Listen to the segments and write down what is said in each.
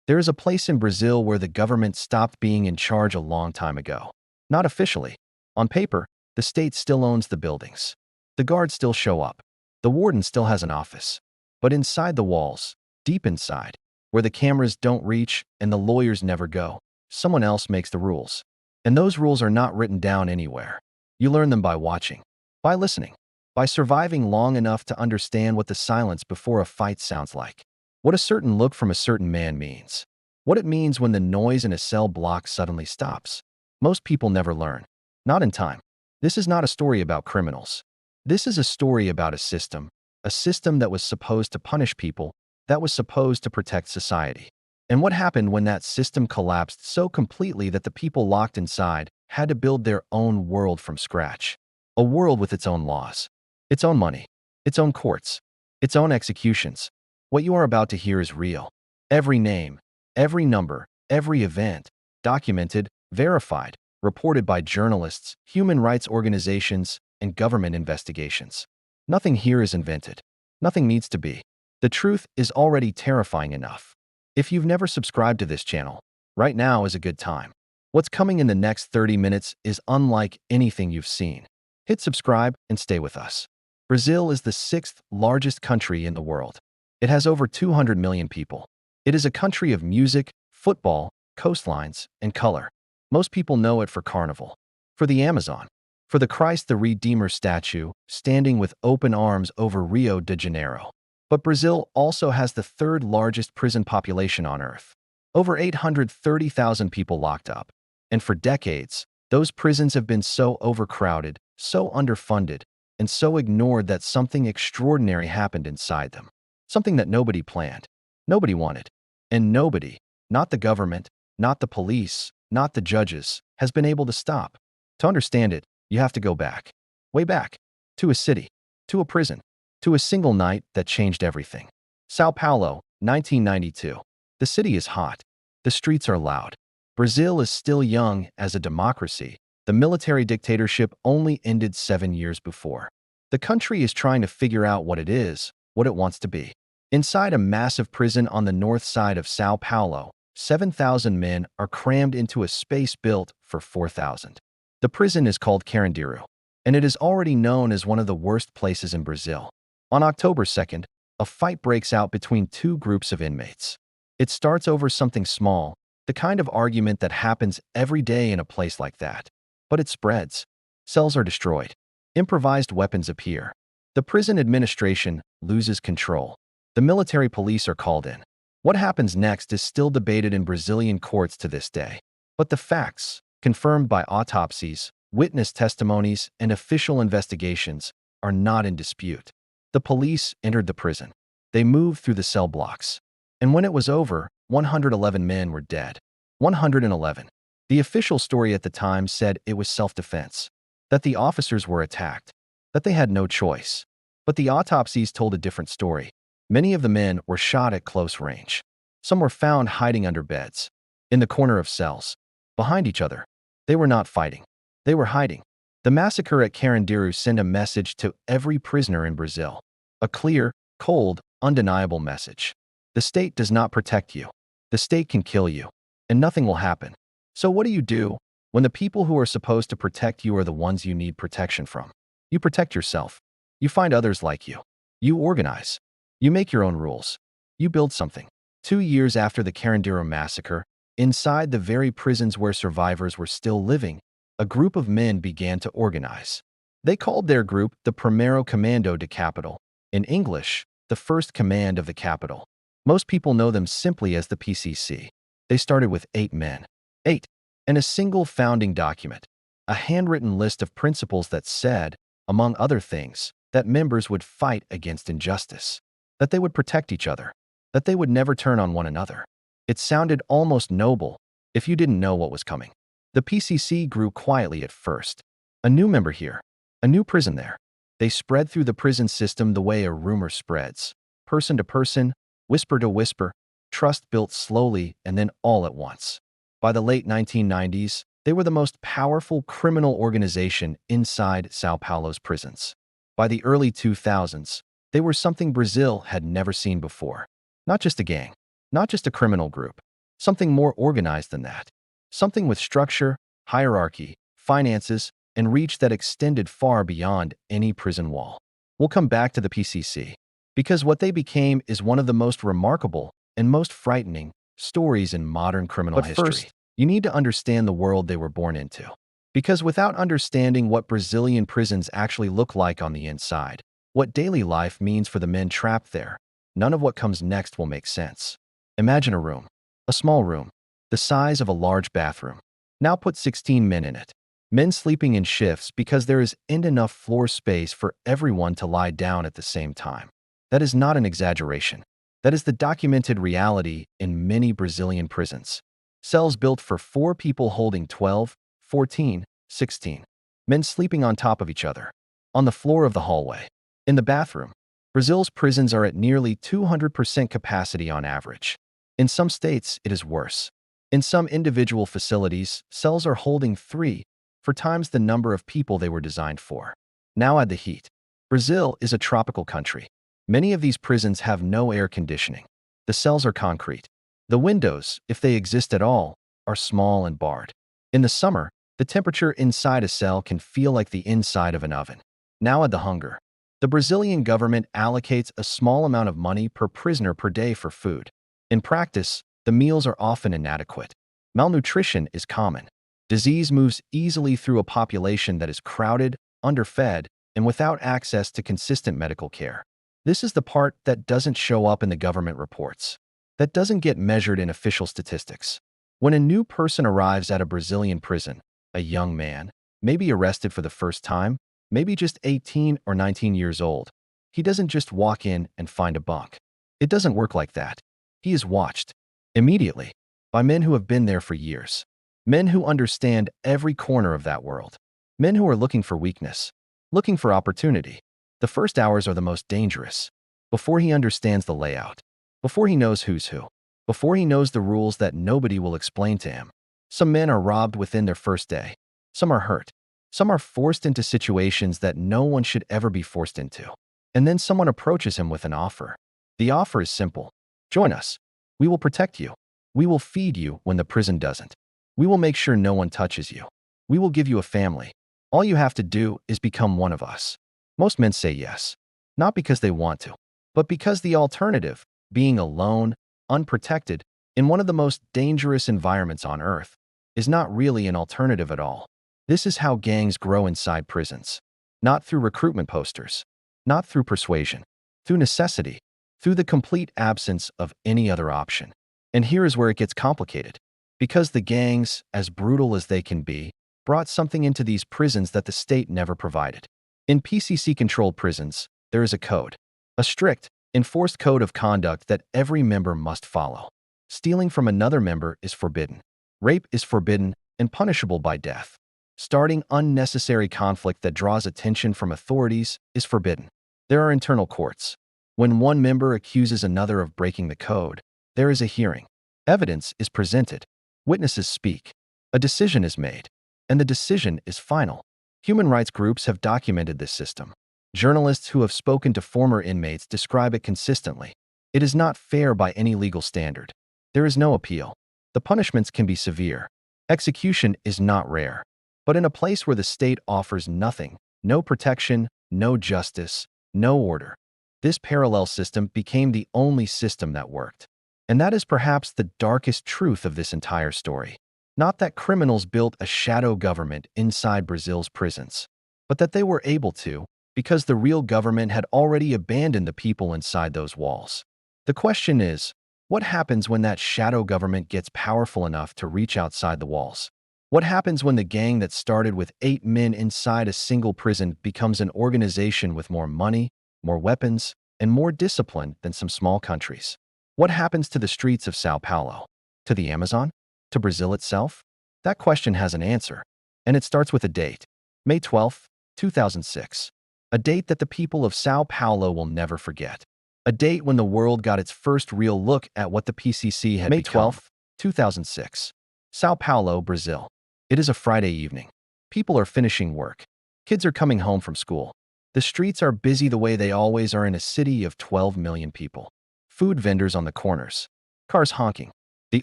There is a place in Brazil where the government stopped being in charge a long time ago. Not officially. On paper, the state still owns the buildings. The guards still show up. The warden still has an office. But inside the walls, deep inside, where the cameras don't reach and the lawyers never go, someone else makes the rules. And those rules are not written down anywhere. You learn them by watching, by listening, by surviving long enough to understand what the silence before a fight sounds like. What a certain look from a certain man means. What it means when the noise in a cell block suddenly stops. Most people never learn. Not in time. This is not a story about criminals. This is a story about a system that was supposed to punish people, that was supposed to protect society. And what happened when that system collapsed so completely that the people locked inside had to build their own world from scratch. A world with its own laws, its own money, its own courts, its own executions. What you are about to hear is real. Every name, every number, every event, documented, verified, reported by journalists, human rights organizations, and government investigations. Nothing here is invented. Nothing needs to be. The truth is already terrifying enough. If you've never subscribed to this channel, right now is a good time. What's coming in the next 30 minutes is unlike anything you've seen. Hit subscribe and stay with us. Brazil is the 6th largest country in the world. It has over 200 million people. It is a country of music, football, coastlines, and color. Most people know it for Carnival, for the Amazon, for the Christ the Redeemer statue standing with open arms over Rio de Janeiro. But Brazil also has the 3rd largest prison population on Earth. Over 830,000 people locked up. And for decades, those prisons have been so overcrowded, so underfunded, and so ignored that something extraordinary happened inside them. Something that nobody planned, nobody wanted, and nobody, not the government, not the police, not the judges, has been able to stop. To understand it, you have to go back, way back, to a city, to a prison, to a single night that changed everything. Sao Paulo, 1992. The city is hot. The streets are loud. Brazil is still young as a democracy. The military dictatorship only ended 7 years before. The country is trying to figure out what it is, what it wants to be. Inside a massive prison on the north side of Sao Paulo, 7,000 men are crammed into a space built for 4,000. The prison is called Carandiru, and it is already known as one of the worst places in Brazil. On October 2nd, a fight breaks out between 2 groups of inmates. It starts over something small, the kind of argument that happens every day in a place like that. But it spreads. Cells are destroyed. Improvised weapons appear. The prison administration loses control. The military police are called in. What happens next is still debated in Brazilian courts to this day. But the facts, confirmed by autopsies, witness testimonies, and official investigations, are not in dispute. The police entered the prison. They moved through the cell blocks. And when it was over, 111 men were dead. 111. The official story at the time said it was self-defense, that the officers were attacked, that they had no choice. But the autopsies told a different story. Many of the men were shot at close range. Some were found hiding under beds, in the corner of cells, behind each other. They were not fighting. They were hiding. The massacre at Carandiru sent a message to every prisoner in Brazil. A clear, cold, undeniable message. The state does not protect you. The state can kill you, and nothing will happen. So what do you do when the people who are supposed to protect you are the ones you need protection from? You protect yourself. You find others like you. You organize. You make your own rules. You build something. 2 years after the Carandiru massacre, inside the very prisons where survivors were still living, a group of men began to organize. They called their group the Primeiro Comando da Capital. In English, the First Command of the Capital. Most people know them simply as the PCC. They started with 8 men. 8. And a single founding document. A handwritten list of principles that said, among other things, that members would fight against injustice. That they would protect each other. That they would never turn on one another. It sounded almost noble if you didn't know what was coming. The PCC grew quietly at first. A new member here. A new prison there. They spread through the prison system the way a rumor spreads. Person to person, whisper to whisper, trust built slowly and then all at once. By the late 1990s, they were the most powerful criminal organization inside Sao Paulo's prisons. By the early 2000s, they were something Brazil had never seen before. Not just a gang, not just a criminal group. Something more organized than that. Something with structure, hierarchy, finances, and reach that extended far beyond any prison wall. We'll come back to the PCC, because what they became is one of the most remarkable and most frightening stories in modern criminal history. But first, you need to understand the world they were born into. Because without understanding what Brazilian prisons actually look like on the inside, what daily life means for the men trapped there, none of what comes next will make sense. Imagine a room, a small room, the size of a large bathroom. Now put 16 men in it. Men sleeping in shifts because there isn't enough floor space for everyone to lie down at the same time. That is not an exaggeration. That is the documented reality in many Brazilian prisons. Cells built for 4 people holding 12, 14, 16. Men sleeping on top of each other. On the floor of the hallway. In the bathroom. Brazil's prisons are at nearly 200% capacity on average. In some states, it is worse. In some individual facilities, cells are holding 3, 4 times the number of people they were designed for. Now add the heat. Brazil is a tropical country. Many of these prisons have no air conditioning. The cells are concrete. The windows, if they exist at all, are small and barred. In the summer, the temperature inside a cell can feel like the inside of an oven. Now add the hunger. The Brazilian government allocates a small amount of money per prisoner per day for food. In practice, the meals are often inadequate. Malnutrition is common. Disease moves easily through a population that is crowded, underfed, and without access to consistent medical care. This is the part that doesn't show up in the government reports, that doesn't get measured in official statistics. When a new person arrives at a Brazilian prison, a young man, maybe arrested for the first time, maybe just 18 or 19 years old, he doesn't just walk in and find a bunk. It doesn't work like that. He is watched, immediately, by men who have been there for years. Men who understand every corner of that world. Men who are looking for weakness, looking for opportunity. The first hours are the most dangerous. Before he understands the layout. Before he knows who's who. Before he knows the rules that nobody will explain to him. Some men are robbed within their first day. Some are hurt. Some are forced into situations that no one should ever be forced into. And then someone approaches him with an offer. The offer is simple. Join us. We will protect you. We will feed you when the prison doesn't. We will make sure no one touches you. We will give you a family. All you have to do is become one of us. Most men say yes. Not because they want to, but because the alternative, being alone, unprotected, in one of the most dangerous environments on earth, is not really an alternative at all. This is how gangs grow inside prisons. Not through recruitment posters. Not through persuasion. Through necessity. Through the complete absence of any other option. And here is where it gets complicated. Because the gangs, as brutal as they can be, brought something into these prisons that the state never provided. In PCC-controlled prisons, there is a code. A strict, enforced code of conduct that every member must follow. Stealing from another member is forbidden. Rape is forbidden and punishable by death. Starting unnecessary conflict that draws attention from authorities is forbidden. There are internal courts. When one member accuses another of breaking the code, there is a hearing. Evidence is presented. Witnesses speak. A decision is made. And the decision is final. Human rights groups have documented this system. Journalists who have spoken to former inmates describe it consistently. It is not fair by any legal standard. There is no appeal. The punishments can be severe. Execution is not rare. But in a place where the state offers nothing, no protection, no justice, no order, this parallel system became the only system that worked. And that is perhaps the darkest truth of this entire story. Not that criminals built a shadow government inside Brazil's prisons, but that they were able to, because the real government had already abandoned the people inside those walls. The question is, what happens when that shadow government gets powerful enough to reach outside the walls? What happens when the gang that started with 8 men inside a single prison becomes an organization with more money, more weapons, and more discipline than some small countries? What happens to the streets of Sao Paulo? To the Amazon? To Brazil itself? That question has an answer, and it starts with a date. May 12, 2006. A date that the people of Sao Paulo will never forget. A date when the world got its first real look at what the PCC had become. May 12, 2006. Sao Paulo, Brazil. It is a Friday evening. People are finishing work. Kids are coming home from school. The streets are busy the way they always are in a city of 12 million people. Food vendors on the corners. Cars honking. the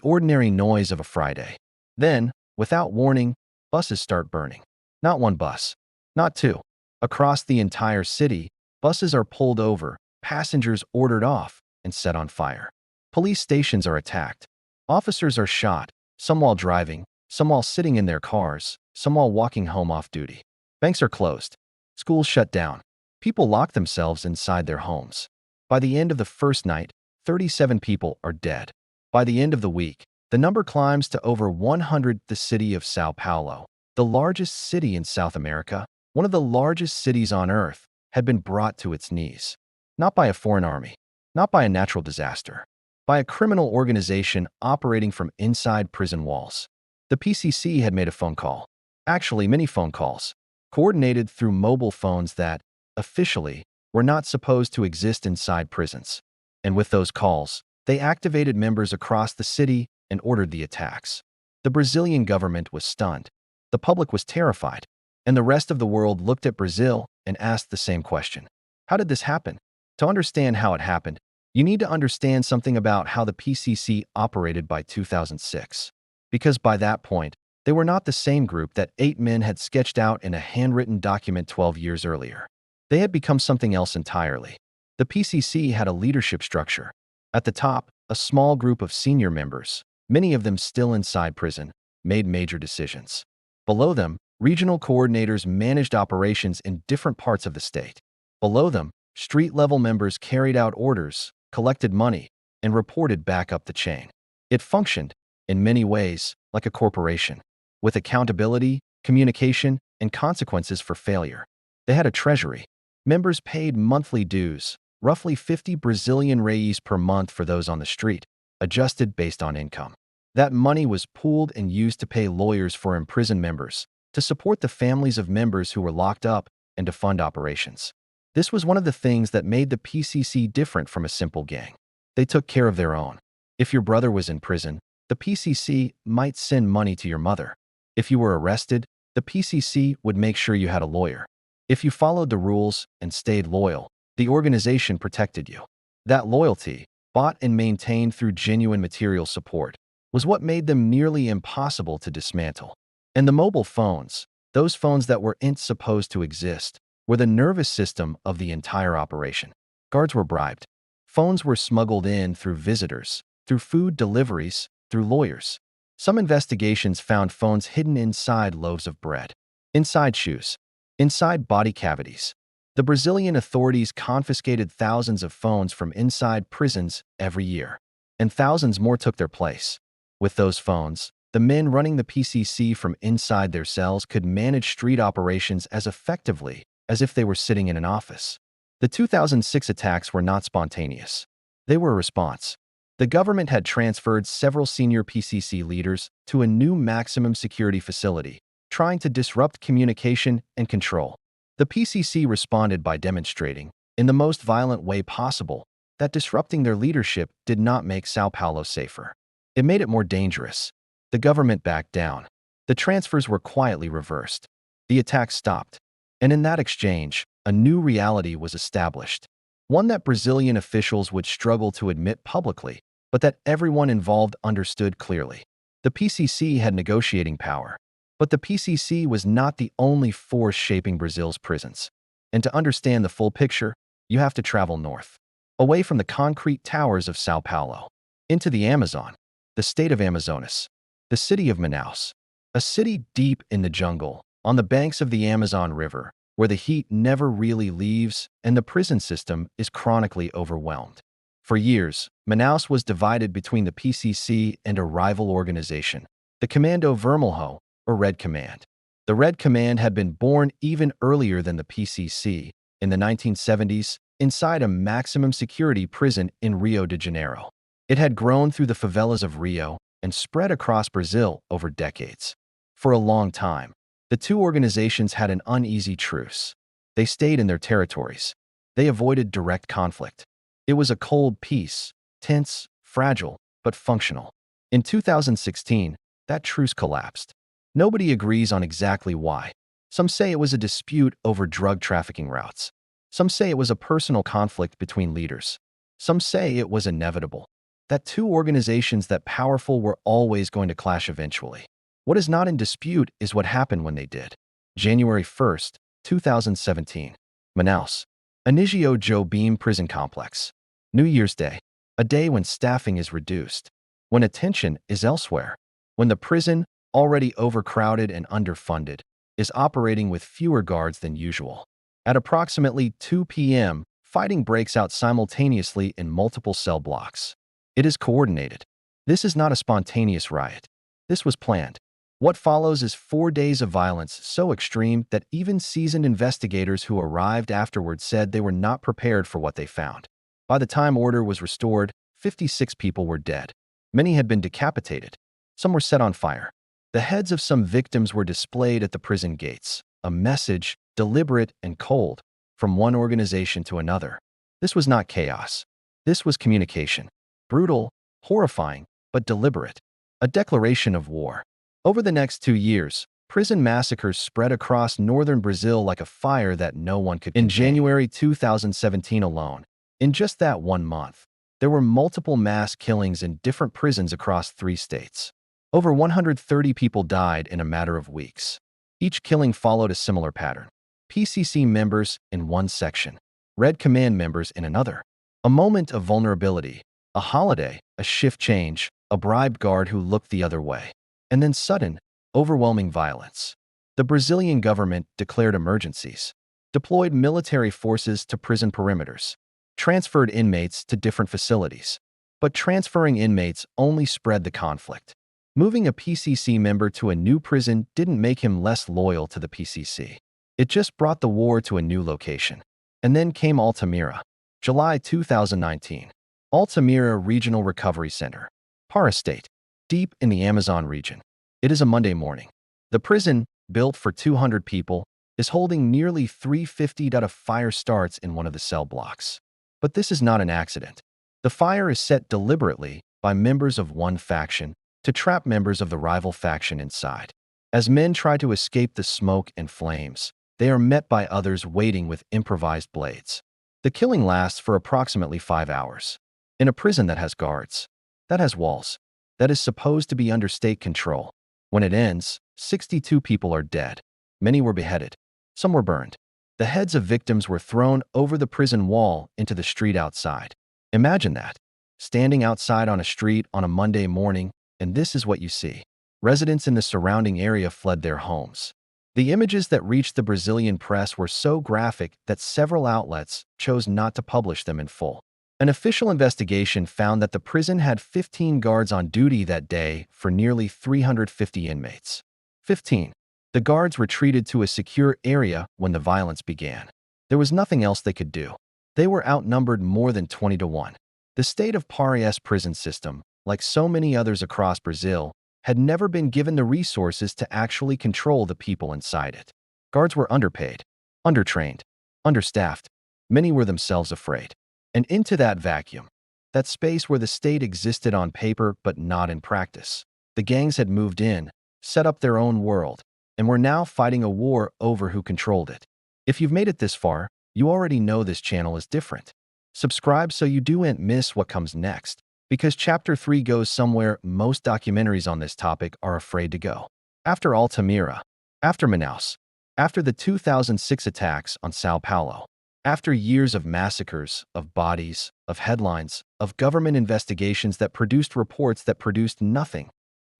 ordinary noise of a Friday. Then, without warning, buses start burning. Not one bus, not two. Across the entire city, buses are pulled over, passengers ordered off, and set on fire. Police stations are attacked. Officers are shot, some while driving, some while sitting in their cars, some while walking home off duty. Banks are closed. Schools shut down. People lock themselves inside their homes. By the end of the first night, 37 people are dead. By the end of the week, the number climbs to over 100. The city of Sao Paulo, the largest city in South America, one of the largest cities on Earth, had been brought to its knees. Not by a foreign army, not by a natural disaster, by a criminal organization operating from inside prison walls. The PCC had made a phone call, actually many phone calls, coordinated through mobile phones that, officially, were not supposed to exist inside prisons. And with those calls, they activated members across the city and ordered the attacks. The Brazilian government was stunned. The public was terrified. And the rest of the world looked at Brazil and asked the same question. How did this happen? To understand how it happened, you need to understand something about how the PCC operated by 2006. Because by that point, they were not the same group that 8 men had sketched out in a handwritten document 12 years earlier. They had become something else entirely. The PCC had a leadership structure. At the top, a small group of senior members, many of them still inside prison, made major decisions. Below them, regional coordinators managed operations in different parts of the state. Below them, street-level members carried out orders, collected money, and reported back up the chain. It functioned, in many ways, like a corporation, with accountability, communication, and consequences for failure. They had a treasury. Members paid monthly dues, roughly 50 Brazilian reais per month for those on the street, adjusted based on income. That money was pooled and used to pay lawyers for imprisoned members, to support the families of members who were locked up, and to fund operations. This was one of the things that made the PCC different from a simple gang. They took care of their own. If your brother was in prison, the PCC might send money to your mother. If you were arrested, the PCC would make sure you had a lawyer. If you followed the rules and stayed loyal, the organization protected you. That loyalty, bought and maintained through genuine material support, was what made them nearly impossible to dismantle. And the mobile phones, those phones that weren't supposed to exist, were the nervous system of the entire operation. Guards were bribed. Phones were smuggled in through visitors, through food deliveries, through lawyers. Some investigations found phones hidden inside loaves of bread, inside shoes, inside body cavities. The Brazilian authorities confiscated thousands of phones from inside prisons every year, and thousands more took their place. With those phones, the men running the PCC from inside their cells could manage street operations as effectively as if they were sitting in an office. The 2006 attacks were not spontaneous. They were a response. The government had transferred several senior PCC leaders to a new maximum security facility, trying to disrupt communication and control. The PCC responded by demonstrating, in the most violent way possible, that disrupting their leadership did not make Sao Paulo safer. It made it more dangerous. The government backed down. The transfers were quietly reversed. The attacks stopped. And in that exchange, a new reality was established. One that Brazilian officials would struggle to admit publicly, but that everyone involved understood clearly. The PCC had negotiating power. But the PCC was not the only force shaping Brazil's prisons. And to understand the full picture, you have to travel north, away from the concrete towers of Sao Paulo, into the Amazon, the state of Amazonas, the city of Manaus, a city deep in the jungle, on the banks of the Amazon River, where the heat never really leaves and the prison system is chronically overwhelmed. For years, Manaus was divided between the PCC and a rival organization, the Comando Vermelho, or Red Command. The Red Command had been born even earlier than the PCC, in the 1970s, inside a maximum security prison in Rio de Janeiro. It had grown through the favelas of Rio and spread across Brazil over decades. For a long time, the two organizations had an uneasy truce. They stayed in their territories. They avoided direct conflict. It was a cold peace, tense, fragile, but functional. In 2016, that truce collapsed. Nobody agrees on exactly why. Some say it was a dispute over drug trafficking routes. Some say it was a personal conflict between leaders. Some say it was inevitable. that two organizations that powerful were always going to clash eventually. What is not in dispute is what happened when they did. January 1st, 2017. Manaus. Anigio Joe Beam Prison Complex. New Year's Day. A day when staffing is reduced. When attention is elsewhere. When the prison, already overcrowded and underfunded, is operating with fewer guards than usual. At approximately 2 p.m., fighting breaks out simultaneously in multiple cell blocks. It is coordinated. This is not a spontaneous riot. This was planned. What follows is 4 days of violence so extreme that even seasoned investigators who arrived afterward said they were not prepared for what they found. By the time order was restored, 56 people were dead. Many had been decapitated. Some were set on fire. The heads of some victims were displayed at the prison gates, a message, deliberate and cold, from one organization to another. This was not chaos. This was communication. Brutal, horrifying, but deliberate. A declaration of war. Over the next 2 years, prison massacres spread across northern Brazil like a fire that no one could contain. In January 2017 alone, in just that 1 month, there were multiple mass killings in different prisons across 3 states. Over 130 people died in a matter of weeks. Each killing followed a similar pattern. PCC members in one section, Red Command members in another. A moment of vulnerability, a holiday, a shift change, a bribed guard who looked the other way. And then sudden, overwhelming violence. The Brazilian government declared emergencies, deployed military forces to prison perimeters, transferred inmates to different facilities. But transferring inmates only spread the conflict. Moving a PCC member to a new prison didn't make him less loyal to the PCC. It just brought the war to a new location. And then came Altamira. July 2019. Altamira Regional Recovery Center. Para State. Deep in the Amazon region. It is a Monday morning. The prison, built for 200 people, is holding nearly 350. A fire starts in one of the cell blocks. But this is not an accident. The fire is set deliberately by members of one faction to trap members of the rival faction inside. As men try to escape the smoke and flames, they are met by others waiting with improvised blades. The killing lasts for approximately 5 hours. In a prison that has guards, that has walls, that is supposed to be under state control. When it ends, 62 people are dead. Many were beheaded. Some were burned. The heads of victims were thrown over the prison wall into the street outside. Imagine that. Standing outside on a street on a Monday morning, and this is what you see. Residents in the surrounding area fled their homes. The images that reached the Brazilian press were so graphic that several outlets chose not to publish them in full. An official investigation found that the prison had 15 guards on duty that day for nearly 350 inmates. 15. The guards retreated to a secure area when the violence began. There was nothing else they could do. They were outnumbered more than 20 to 1. The state of Para's prison system, like so many others across Brazil, had never been given the resources to actually control the people inside it. Guards were underpaid, undertrained, understaffed. Many were themselves afraid. And into that vacuum, that space where the state existed on paper but not in practice, the gangs had moved in, set up their own world, and were now fighting a war over who controlled it. If you've made it this far, you already know this channel is different. Subscribe so you don't miss what comes next, because Chapter 3 goes somewhere most documentaries on this topic are afraid to go. After Altamira, after Manaus, after the 2006 attacks on Sao Paulo, after years of massacres, of bodies, of headlines, of government investigations that produced reports that produced nothing,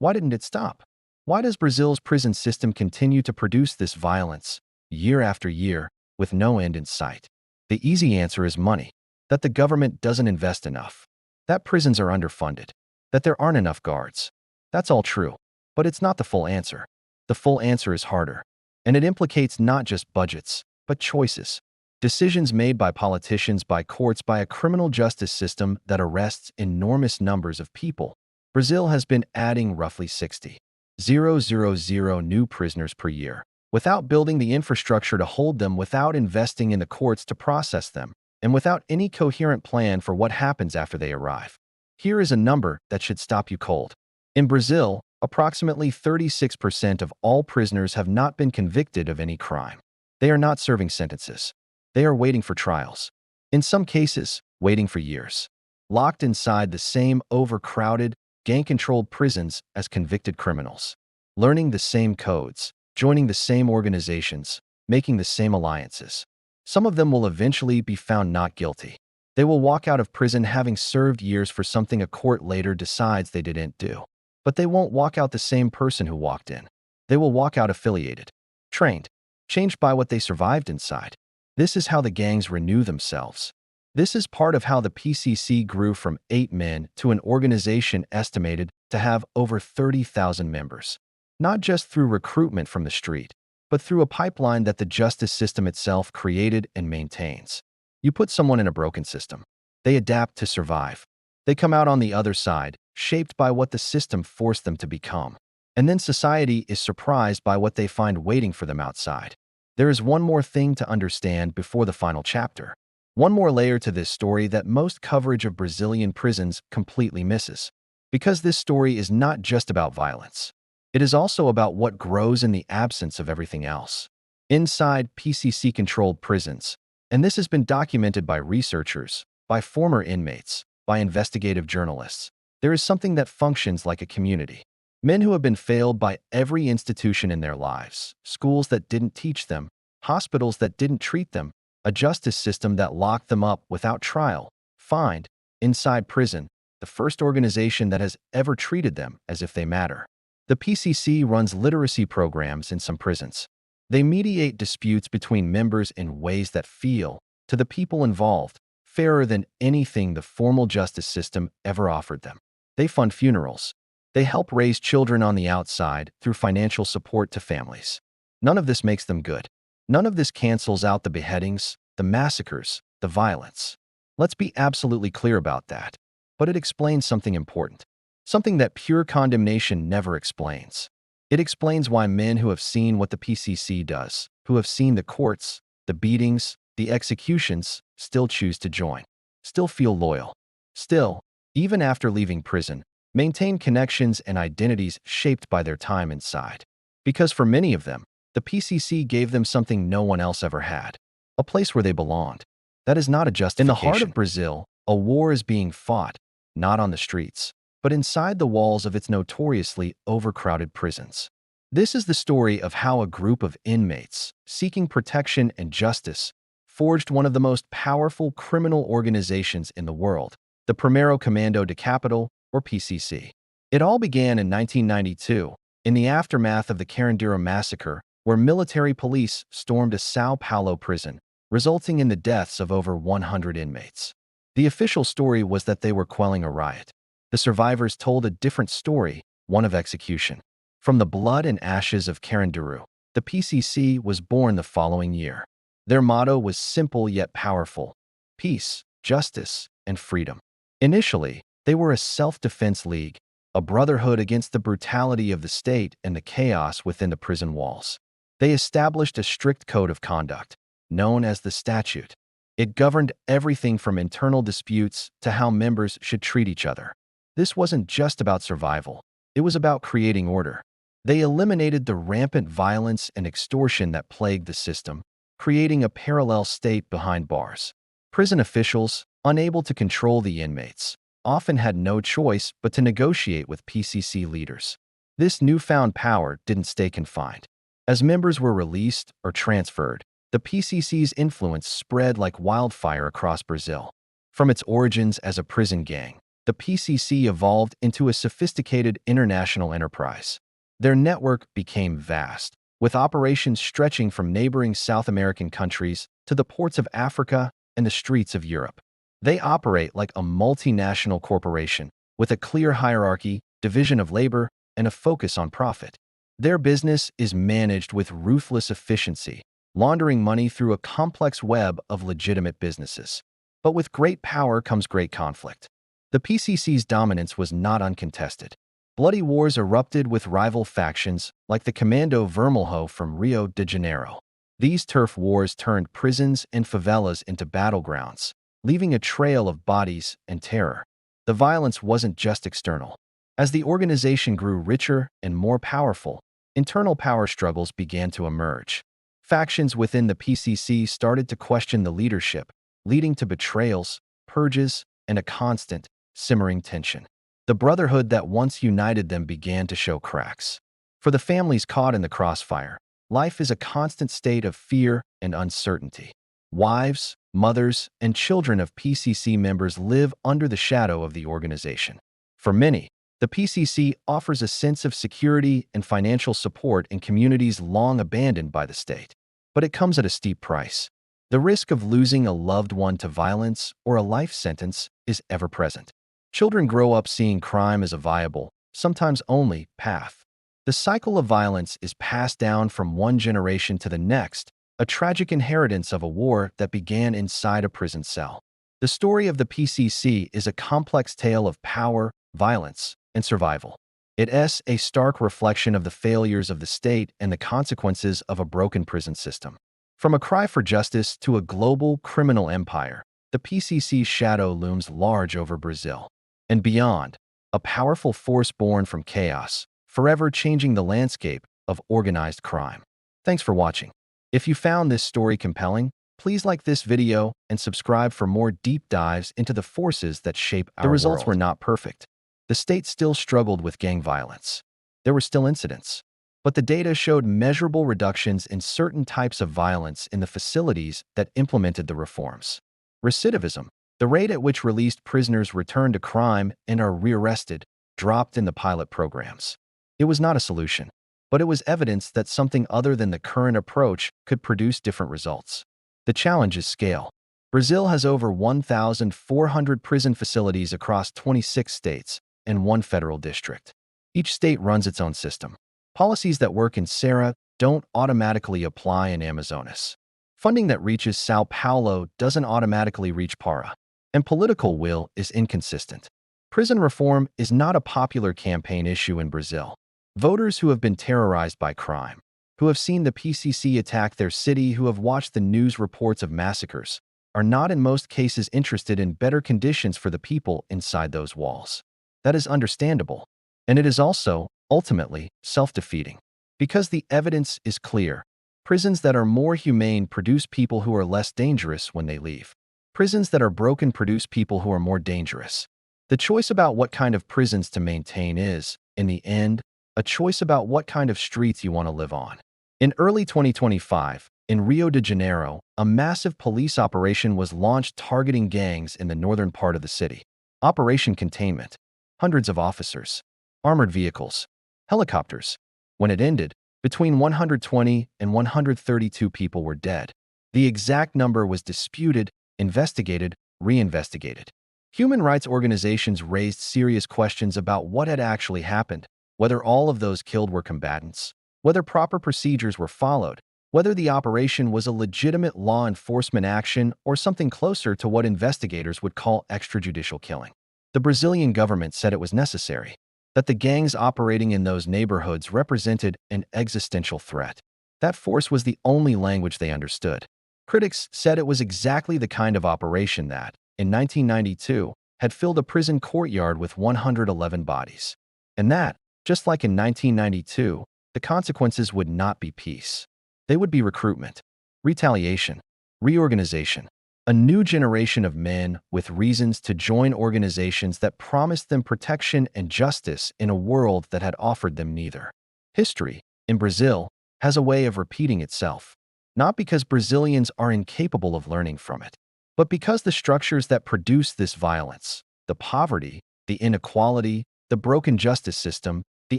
why didn't it stop? Why does Brazil's prison system continue to produce this violence, year after year, with no end in sight? The easy answer is money. That the government doesn't invest enough. That prisons are underfunded. That there aren't enough guards. That's all true. But it's not the full answer. The full answer is harder. And it implicates not just budgets, but choices. Decisions made by politicians, by courts, by a criminal justice system that arrests enormous numbers of people. Brazil has been adding roughly 60,000 new prisoners per year, without building the infrastructure to hold them, without investing in the courts to process them, and without any coherent plan for what happens after they arrive. Here is a number that should stop you cold. In Brazil, approximately 36% of all prisoners have not been convicted of any crime. They are not serving sentences. They are waiting for trials. In some cases, waiting for years. locked inside the same overcrowded, gang-controlled prisons as convicted criminals, learning the same codes, joining the same organizations, making the same alliances. Some of them will eventually be found not guilty. They will walk out of prison having served years for something a court later decides they didn't do. But they won't walk out the same person who walked in. They will walk out affiliated, trained, changed by what they survived inside. This is how the gangs renew themselves. This is part of how the PCC grew from 8 men to an organization estimated to have over 30,000 members. Not just through recruitment from the street, but through a pipeline that the justice system itself created and maintains. You put someone in a broken system. They adapt to survive. They come out on the other side, shaped by what the system forced them to become. And then society is surprised by what they find waiting for them outside. There is one more thing to understand before the final chapter. One more layer to this story that most coverage of Brazilian prisons completely misses. Because this story is not just about violence. It is also about what grows in the absence of everything else. Inside PCC-controlled prisons, and this has been documented by researchers, by former inmates, by investigative journalists, there is something that functions like a community. Men who have been failed by every institution in their lives, schools that didn't teach them, hospitals that didn't treat them, a justice system that locked them up without trial, fined, inside prison, the first organization that has ever treated them as if they matter. The PCC runs literacy programs in some prisons. They mediate disputes between members in ways that feel, to the people involved, fairer than anything the formal justice system ever offered them. They fund funerals. They help raise children on the outside through financial support to families. None of this makes them good. None of this cancels out the beheadings, the massacres, the violence. Let's be absolutely clear about that. But it explains something important. Something that pure condemnation never explains. It explains why men who have seen what the PCC does, who have seen the courts, the beatings, the executions, still choose to join, still feel loyal, still, even after leaving prison, maintain connections and identities shaped by their time inside. Because for many of them, the PCC gave them something no one else ever had, a place where they belonged. That is not a justification. In the heart of Brazil, a war is being fought, not on the streets, but inside the walls of its notoriously overcrowded prisons. This is the story of how a group of inmates, seeking protection and justice, forged one of the most powerful criminal organizations in the world, the Primeiro Comando da Capital, or PCC. It all began in 1992, in the aftermath of the Carandiru massacre, where military police stormed a São Paulo prison, resulting in the deaths of over 100 inmates. The official story was that they were quelling a riot. The survivors told a different story, one of execution. From the blood and ashes of Carandiru, the PCC was born the following year. Their motto was simple yet powerful: peace, justice, and freedom. Initially, they were a self-defense league, a brotherhood against the brutality of the state and the chaos within the prison walls. They established a strict code of conduct, known as the Statute. It governed everything from internal disputes to how members should treat each other. This wasn't just about survival. It was about creating order. They eliminated the rampant violence and extortion that plagued the system, creating a parallel state behind bars. Prison officials, unable to control the inmates, often had no choice but to negotiate with PCC leaders. This newfound power didn't stay confined. As members were released or transferred, the PCC's influence spread like wildfire across Brazil. From its origins as a prison gang, the PCC evolved into a sophisticated international enterprise. Their network became vast, with operations stretching from neighboring South American countries to the ports of Africa and the streets of Europe. They operate like a multinational corporation, with a clear hierarchy, division of labor, and a focus on profit. Their business is managed with ruthless efficiency, laundering money through a complex web of legitimate businesses. But with great power comes great conflict. The PCC's dominance was not uncontested. Bloody wars erupted with rival factions like the Comando Vermelho from Rio de Janeiro. These turf wars turned prisons and favelas into battlegrounds, leaving a trail of bodies and terror. The violence wasn't just external. As the organization grew richer and more powerful, internal power struggles began to emerge. Factions within the PCC started to question the leadership, leading to betrayals, purges, and a constant, simmering tension. The brotherhood that once united them began to show cracks. For the families caught in the crossfire, life is a constant state of fear and uncertainty. Wives, mothers, and children of PCC members live under the shadow of the organization. For many, the PCC offers a sense of security and financial support in communities long abandoned by the state. But it comes at a steep price. The risk of losing a loved one to violence or a life sentence is ever present. Children grow up seeing crime as a viable, sometimes only, path. The cycle of violence is passed down from one generation to the next, a tragic inheritance of a war that began inside a prison cell. The story of the PCC is a complex tale of power, violence, and survival. It is a stark reflection of the failures of the state and the consequences of a broken prison system. From a cry for justice to a global criminal empire, the PCC's shadow looms large over Brazil. And beyond, a powerful force born from chaos, forever changing the landscape of organized crime. Thanks for watching. If you found this story compelling, please like this video and subscribe for more deep dives into the forces that shape our world. The results were not perfect. The state still struggled with gang violence. There were still incidents. But the data showed measurable reductions in certain types of violence in the facilities that implemented the reforms. Recidivism, the rate at which released prisoners return to crime and are rearrested, dropped in the pilot programs. It was not a solution, but it was evidence that something other than the current approach could produce different results. The challenge is scale. Brazil has over 1,400 prison facilities across 26 states and one federal district. Each state runs its own system. Policies that work in Ceará don't automatically apply in Amazonas. Funding that reaches São Paulo doesn't automatically reach Pará. And political will is inconsistent. Prison reform is not a popular campaign issue in Brazil. Voters who have been terrorized by crime, who have seen the PCC attack their city, who have watched the news reports of massacres, are not in most cases interested in better conditions for the people inside those walls. That is understandable. And it is also, ultimately, self-defeating. Because the evidence is clear. Prisons that are more humane produce people who are less dangerous when they leave. Prisons that are broken produce people who are more dangerous. The choice about what kind of prisons to maintain is, in the end, a choice about what kind of streets you want to live on. In early 2025, in Rio de Janeiro, a massive police operation was launched targeting gangs in the northern part of the city. Operation Containment. Hundreds of officers, armored vehicles, helicopters. When it ended, between 120 and 132 people were dead. The exact number was disputed, investigated, reinvestigated. Human rights organizations raised serious questions about what had actually happened, whether all of those killed were combatants, whether proper procedures were followed, whether the operation was a legitimate law enforcement action or something closer to what investigators would call extrajudicial killing. The Brazilian government said it was necessary, that the gangs operating in those neighborhoods represented an existential threat. That force was the only language they understood. Critics said it was exactly the kind of operation that, in 1992, had filled a prison courtyard with 111 bodies. And that, just like in 1992, the consequences would not be peace. They would be recruitment, retaliation, reorganization, a new generation of men with reasons to join organizations that promised them protection and justice in a world that had offered them neither. History, in Brazil, has a way of repeating itself, not because Brazilians are incapable of learning from it, but because the structures that produce this violence, the poverty, the inequality, the broken justice system, the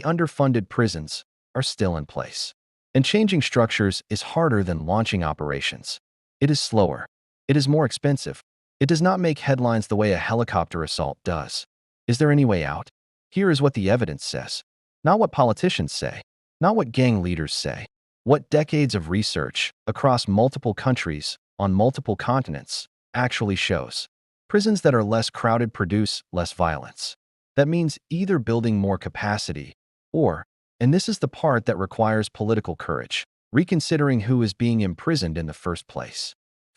underfunded prisons, are still in place. And changing structures is harder than launching operations. It is slower. It is more expensive. It does not make headlines the way a helicopter assault does. Is there any way out? Here is what the evidence says. Not what politicians say. Not what gang leaders say. What decades of research, across multiple countries, on multiple continents, actually shows. Prisons that are less crowded produce less violence. That means either building more capacity or, and this is the part that requires political courage, reconsidering who is being imprisoned in the first place.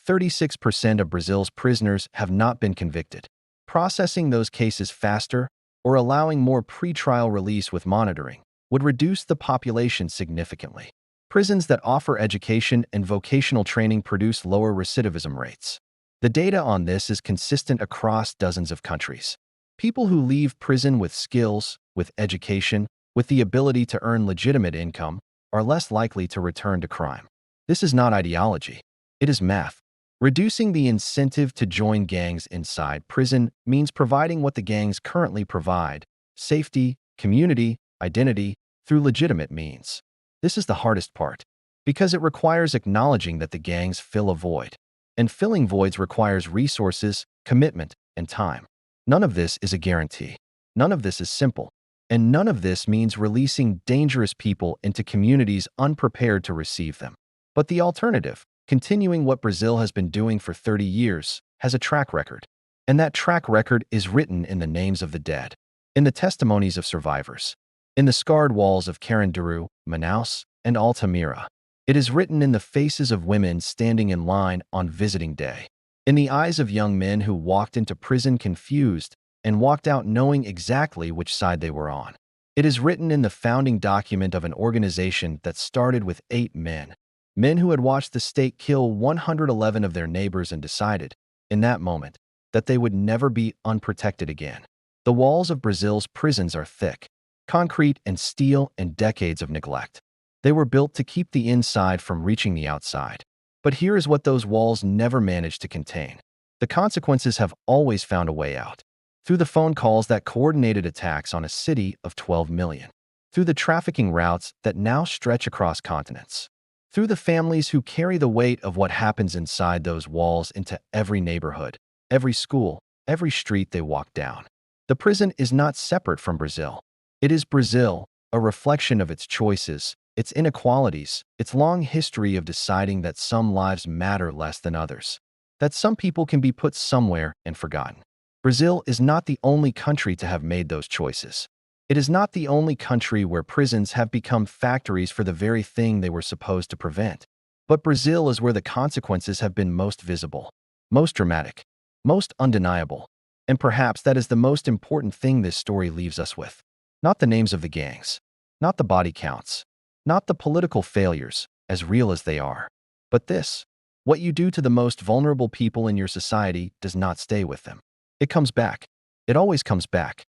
36% of Brazil's prisoners have not been convicted. Processing those cases faster or allowing more pretrial release with monitoring would reduce the population significantly. Prisons that offer education and vocational training produce lower recidivism rates. The data on this is consistent across dozens of countries. People who leave prison with skills, with education, with the ability to earn legitimate income, are less likely to return to crime. This is not ideology. It is math. Reducing the incentive to join gangs inside prison means providing what the gangs currently provide: safety, community, identity, through legitimate means. This is the hardest part, because it requires acknowledging that the gangs fill a void. And filling voids requires resources, commitment, and time. None of this is a guarantee. None of this is simple. And none of this means releasing dangerous people into communities unprepared to receive them. But the alternative, continuing what Brazil has been doing for 30 years, has a track record. And that track record is written in the names of the dead, in the testimonies of survivors, in the scarred walls of Carandiru, Manaus, and Altamira. It is written in the faces of women standing in line on visiting day, in the eyes of young men who walked into prison confused and walked out knowing exactly which side they were on. It is written in the founding document of an organization that started with 8 men, men who had watched the state kill 111 of their neighbors and decided, in that moment, that they would never be unprotected again. The walls of Brazil's prisons are thick, concrete and steel, and decades of neglect. They were built to keep the inside from reaching the outside. But here is what those walls never managed to contain. The consequences have always found a way out. Through the phone calls that coordinated attacks on a city of 12 million. Through the trafficking routes that now stretch across continents. Through the families who carry the weight of what happens inside those walls into every neighborhood, every school, every street they walk down. The prison is not separate from Brazil. It is Brazil, a reflection of its choices, its inequalities, its long history of deciding that some lives matter less than others, that some people can be put somewhere and forgotten. Brazil is not the only country to have made those choices. It is not the only country where prisons have become factories for the very thing they were supposed to prevent. But Brazil is where the consequences have been most visible, most dramatic, most undeniable. And perhaps that is the most important thing this story leaves us with. Not the names of the gangs, not the body counts, not the political failures, as real as they are. But this: what you do to the most vulnerable people in your society does not stay with them. It comes back. It always comes back.